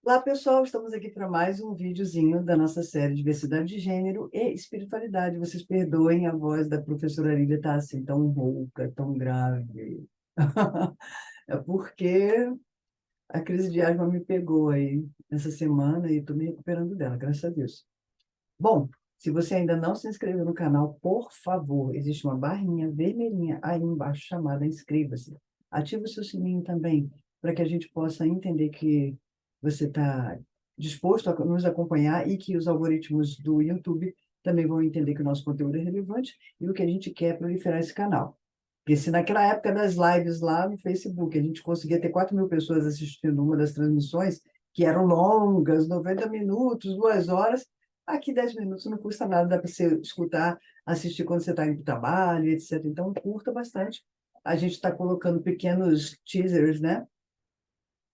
Olá, pessoal, estamos aqui para mais um videozinho da nossa série Diversidade de Gênero e Espiritualidade. Vocês perdoem, a voz da professora Lília está assim tão rouca, tão grave. É porque a crise de asma me pegou aí essa semana e estou me recuperando dela, graças a Deus. Bom, se você ainda não se inscreveu no canal, por favor, existe uma barrinha vermelhinha aí embaixo chamada Inscreva-se. Ative o seu sininho também, para que a gente possa entender que você está disposto a nos acompanhar e que os algoritmos do YouTube também vão entender que o nosso conteúdo é relevante e o que a gente quer é proliferar esse canal. Porque se naquela época das lives lá no Facebook a gente conseguia ter 4.000 pessoas assistindo uma das transmissões, que eram longas, 90 minutos, 2 horas, aqui 10 minutos não custa nada, dá para você escutar, assistir quando você está indo para o trabalho, etc. Então, curta bastante. A gente está colocando pequenos teasers, né?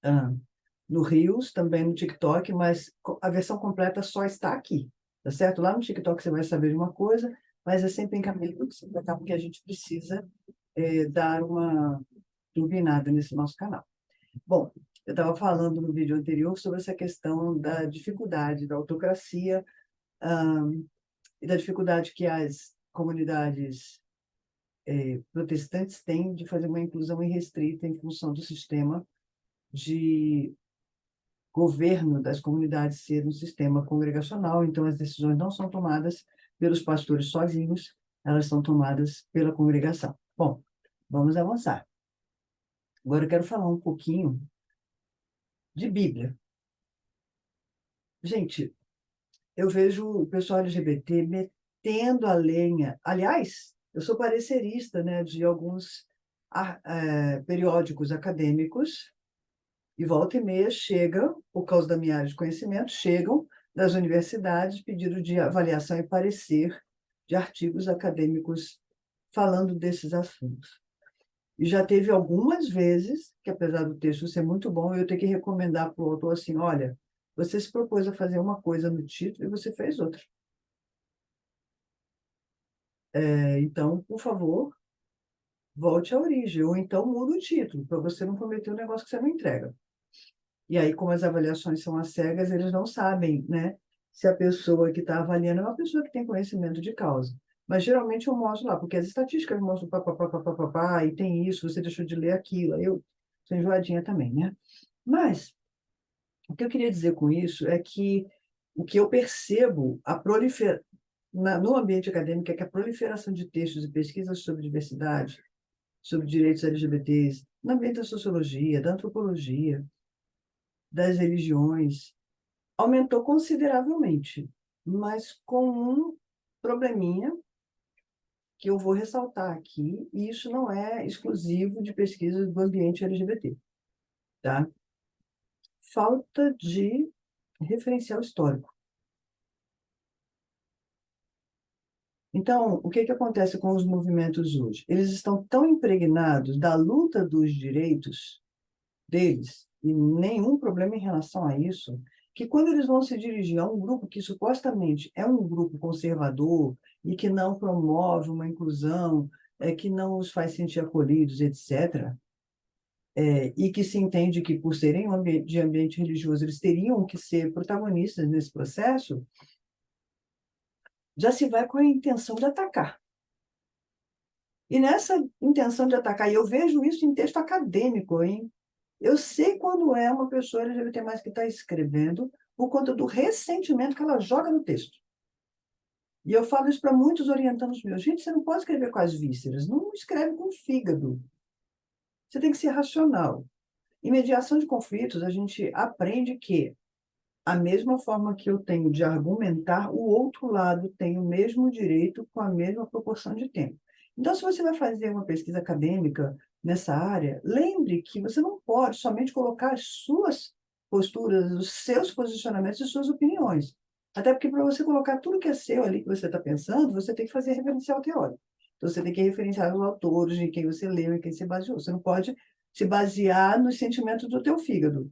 Ah, no Reels, também no TikTok, mas a versão completa só está aqui, tá certo? Lá no TikTok você vai saber de uma coisa, mas é sempre em caminho porque a gente precisa dar uma turbinada nesse nosso canal. Bom, eu estava falando no vídeo anterior sobre essa questão da dificuldade da autocracia, e da dificuldade que as comunidades protestantes têm de fazer uma inclusão irrestrita em função do sistema de governo das comunidades ser um sistema congregacional, então as decisões não são tomadas pelos pastores sozinhos, elas são tomadas pela congregação. Bom, vamos avançar. Agora eu quero falar um pouquinho de Bíblia. Gente, eu vejo o pessoal LGBT metendo a lenha. Aliás, eu sou parecerista, né, de alguns periódicos acadêmicos, e volta e meia chega, por causa da minha área de conhecimento, chegam das universidades pedido de avaliação e parecer de artigos acadêmicos falando desses assuntos. E já teve algumas vezes, que apesar do texto ser muito bom, eu ter que recomendar para o autor assim, olha, você se propôs a fazer uma coisa no título e você fez outra. Então, por favor, volte à origem, ou então muda o título, para você não cometer um negócio que você não entrega. E aí, como as avaliações são às cegas, eles não sabem, né, se a pessoa que está avaliando é uma pessoa que tem conhecimento de causa. Mas geralmente eu mostro lá, porque as estatísticas mostram papapá, e tem isso, você deixou de ler aquilo. Eu sou enjoadinha também, né? Mas o que eu queria dizer com isso é que o que eu percebo no ambiente acadêmico é que a proliferação de textos e pesquisas sobre diversidade, sobre direitos LGBTs, no ambiente da sociologia, da antropologia, das religiões, aumentou consideravelmente, mas com um probleminha que eu vou ressaltar aqui, e isso não é exclusivo de pesquisas do ambiente LGBT, tá? Falta de referencial histórico. Então, o que acontece com os movimentos hoje? Eles estão tão impregnados da luta dos direitos deles, e nenhum problema em relação a isso, que quando eles vão se dirigir a um grupo que supostamente é um grupo conservador e que não promove uma inclusão, que não os faz sentir acolhidos, etc., e que se entende que, por serem de ambiente religioso, eles teriam que ser protagonistas nesse processo, já se vai com a intenção de atacar. E nessa intenção de atacar, e eu vejo isso em texto acadêmico, hein? Eu sei quando é uma pessoa LGBT+, que está escrevendo, por conta do ressentimento que ela joga no texto. E eu falo isso para muitos orientandos meus. Gente, você não pode escrever com as vísceras, não escreve com o fígado. Você tem que ser racional. Em mediação de conflitos, a gente aprende que a mesma forma que eu tenho de argumentar, o outro lado tem o mesmo direito com a mesma proporção de tempo. Então, se você vai fazer uma pesquisa acadêmica nessa área, lembre que você não pode somente colocar as suas posturas, os seus posicionamentos e suas opiniões. Até porque para você colocar tudo que é seu ali, que você está pensando, você tem que fazer referencial teórico. Então, você tem que referenciar os autores, em quem você leu, em quem você baseou. Você não pode se basear nos sentimentos do teu fígado,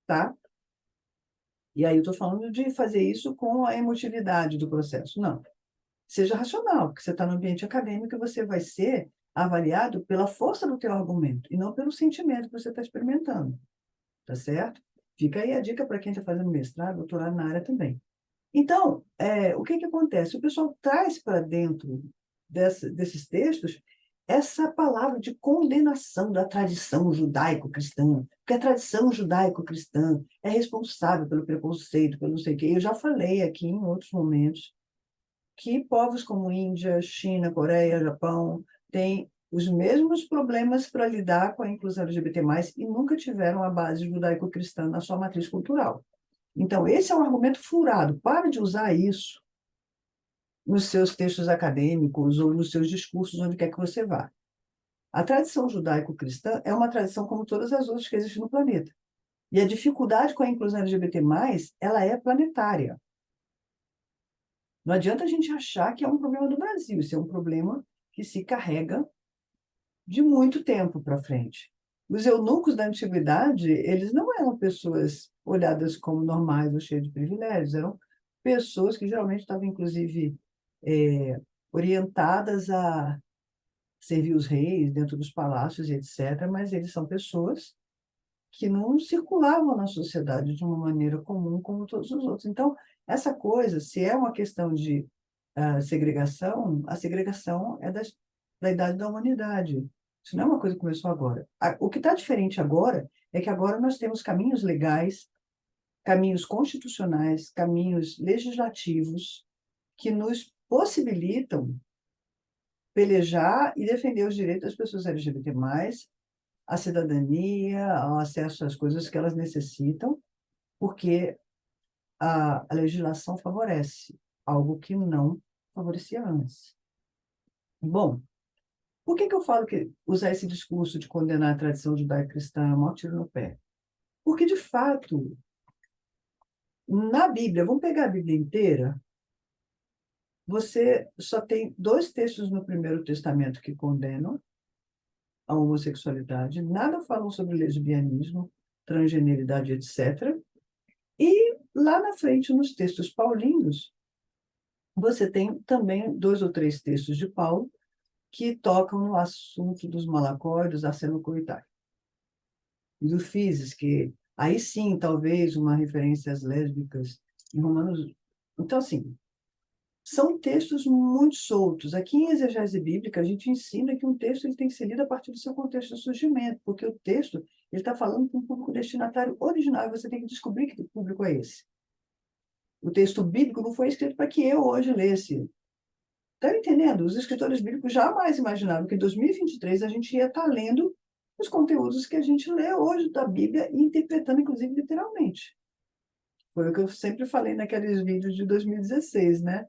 tá? E aí eu estou falando de fazer isso com a emotividade do processo. Não. Seja racional, porque você está no ambiente acadêmico e você vai ser avaliado pela força do teu argumento e não pelo sentimento que você está experimentando. Tá certo? Fica aí a dica para quem está fazendo mestrado, doutorado na área também. Então, o que que acontece? O pessoal traz para dentro desses textos essa palavra de condenação da tradição judaico-cristã, porque a tradição judaico-cristã é responsável pelo preconceito, pelo não sei o quê. Eu já falei aqui em outros momentos que povos como Índia, China, Coreia, Japão têm os mesmos problemas para lidar com a inclusão LGBT+, e nunca tiveram a base judaico-cristã na sua matriz cultural. Então, esse é um argumento furado. Para de usar isso nos seus textos acadêmicos ou nos seus discursos, onde quer que você vá. A tradição judaico-cristã é uma tradição como todas as outras que existem no planeta. E a dificuldade com a inclusão LGBT+, ela é planetária. Não adianta a gente achar que é um problema do Brasil, isso é um problema que se carrega de muito tempo para frente. Os eunucos da antiguidade, eles não eram pessoas olhadas como normais ou cheias de privilégios, eram pessoas que geralmente estavam, inclusive, orientadas a servir os reis dentro dos palácios e etc., mas eles são pessoas que não circulavam na sociedade de uma maneira comum como todos os outros. Então, essa coisa, se é uma questão de segregação, a segregação é da idade da humanidade. Isso não é uma coisa que começou agora. O que está diferente agora é que agora nós temos caminhos legais, caminhos constitucionais, caminhos legislativos que nos possibilitam pelejar e defender os direitos das pessoas LGBT+, a cidadania, ao acesso às coisas que elas necessitam, porque a legislação favorece algo que não favorecia antes. Bom, por que que eu falo que usar esse discurso de condenar a tradição judaico-cristã é um maior tiro no pé? Porque, de fato, na Bíblia, vamos pegar a Bíblia inteira, você só tem 2 textos no Primeiro Testamento que condenam a homossexualidade, nada falam sobre lesbianismo, transgeneridade, etc. E lá na frente, nos textos paulinos, você tem também 2 ou 3 textos de Paulo que tocam no assunto dos malacóides, arsenocoitais. E do Físis, que aí sim, talvez, uma referência às lésbicas em Romanos. Então, assim, são textos muito soltos. Aqui em exegese bíblica, a gente ensina que um texto ele tem que ser lido a partir do seu contexto de surgimento, porque o texto ele está falando com um público destinatário original, e você tem que descobrir que público é esse. O texto bíblico não foi escrito para que eu hoje lesse. Está entendendo? Os escritores bíblicos jamais imaginaram que em 2023 a gente ia estar lendo os conteúdos que a gente lê hoje da Bíblia e interpretando, inclusive, literalmente. Foi o que eu sempre falei naqueles vídeos de 2016, né?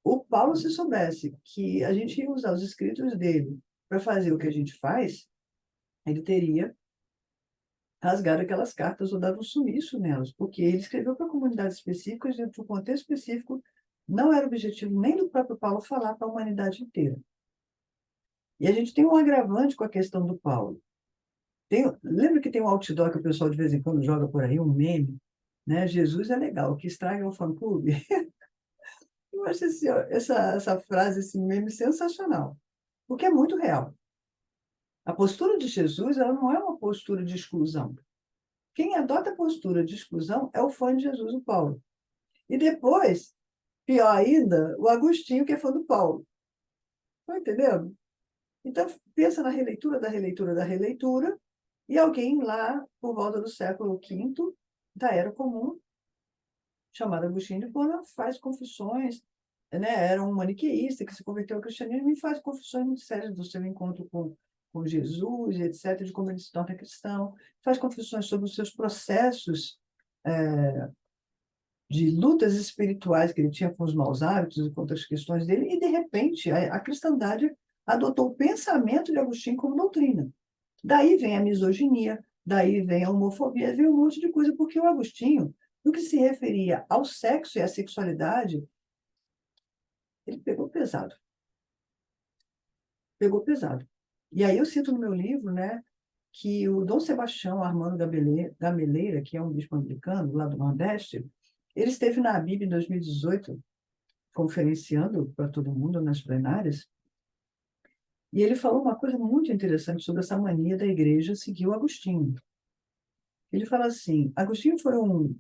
O Paulo, se soubesse que a gente ia usar os escritos dele para fazer o que a gente faz, ele teria rasgado aquelas cartas ou dado um sumiço nelas, porque ele escreveu para comunidades específicas, dentro de um contexto específico, não era objetivo nem do próprio Paulo falar para a humanidade inteira. E a gente tem um agravante com a questão do Paulo. Lembra que tem um outdoor que o pessoal de vez em quando joga por aí, um meme, né? Jesus é legal, que estraga o fã-clube. Eu acho essa frase, esse meme sensacional, porque é muito real. A postura de Jesus, ela não é uma postura de exclusão. Quem adota a postura de exclusão é o fã de Jesus, o Paulo. E depois, pior ainda, o Agostinho, que é fã do Paulo. Estão entendendo? Então, pensa na releitura da releitura da releitura, e alguém lá, por volta do século V da Era Comum, chamado Agostinho de Hipona, faz confissões, né? Era um maniqueísta que se converteu ao cristianismo e faz confissões muito sérias do seu encontro com Jesus, etc., de como ele se torna cristão, faz confissões sobre os seus processos de lutas espirituais que ele tinha com os maus hábitos e com outras questões dele, e, de repente, a cristandade adotou o pensamento de Agostinho como doutrina. Daí vem a misoginia, daí vem a homofobia, vem um monte de coisa, porque o Agostinho, no que se referia ao sexo e à sexualidade, ele pegou pesado. Pegou pesado. E aí eu cito no meu livro, né, que o Dom Sebastião Armando Gameleira, que é um bispo anglicano lá do Nordeste, ele esteve na Bíblia em 2018, conferenciando para todo mundo nas plenárias, e ele falou uma coisa muito interessante sobre essa mania da igreja seguir o Agostinho. Ele fala assim, Agostinho foi um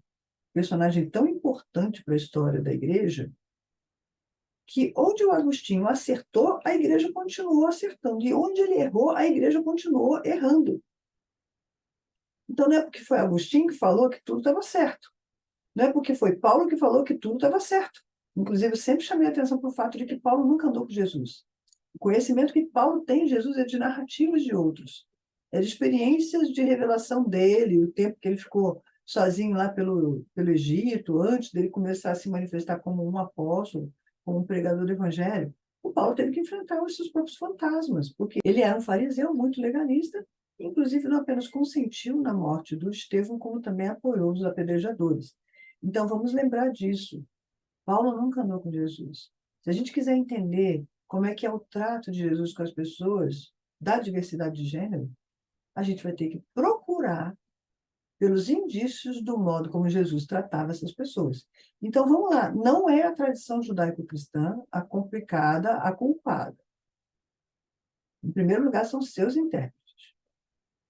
personagem tão importante para a história da igreja, que onde o Agostinho acertou, a igreja continuou acertando, e onde ele errou, a igreja continuou errando. Então, não é porque foi Agostinho que falou que tudo estava certo. Não é porque foi Paulo que falou que tudo estava certo. Inclusive, eu sempre chamei a atenção para o fato de que Paulo nunca andou com Jesus. O conhecimento que Paulo tem de Jesus é de narrativas de outros. É de experiências de revelação dele, o tempo que ele ficou sozinho lá pelo Egito, antes dele começar a se manifestar como um apóstolo, como um pregador do evangelho. O Paulo teve que enfrentar os seus próprios fantasmas, porque ele era um fariseu muito legalista, inclusive não apenas consentiu na morte do Estevão, como também apoiou os apedrejadores. Então, vamos lembrar disso. Paulo nunca andou com Jesus. Se a gente quiser entender como é que é o trato de Jesus com as pessoas da diversidade de gênero, a gente vai ter que procurar pelos indícios do modo como Jesus tratava essas pessoas. Então, vamos lá. Não é a tradição judaico-cristã a complicada, a culpada. Em primeiro lugar, são seus intérpretes.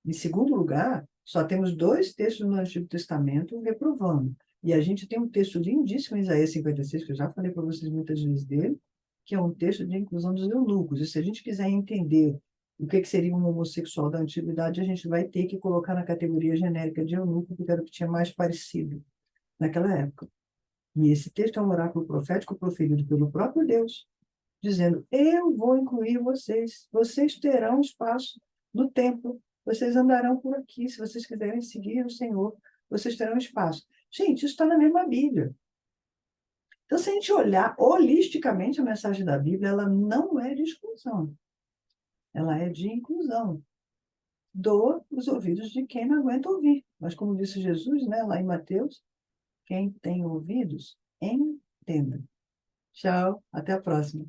Em segundo lugar, só temos dois textos no Antigo Testamento reprovando. E a gente tem um texto lindíssimo em Isaías 56, que eu já falei para vocês muitas vezes dele, que é um texto de inclusão dos eunucos. E se a gente quiser entender o que seria um homossexual da antiguidade, a gente vai ter que colocar na categoria genérica de eunuco, porque era o que tinha mais parecido naquela época. E esse texto é um oráculo profético proferido pelo próprio Deus, dizendo: eu vou incluir vocês, vocês terão espaço no templo, vocês andarão por aqui, se vocês quiserem seguir o Senhor, vocês terão espaço. Gente, isso está na mesma Bíblia. Então, se a gente olhar holisticamente a mensagem da Bíblia, ela não é de exclusão, ela é de inclusão. Doa os ouvidos de quem não aguenta ouvir. Mas, como disse Jesus, né, lá em Mateus, quem tem ouvidos, entenda. Tchau, até a próxima.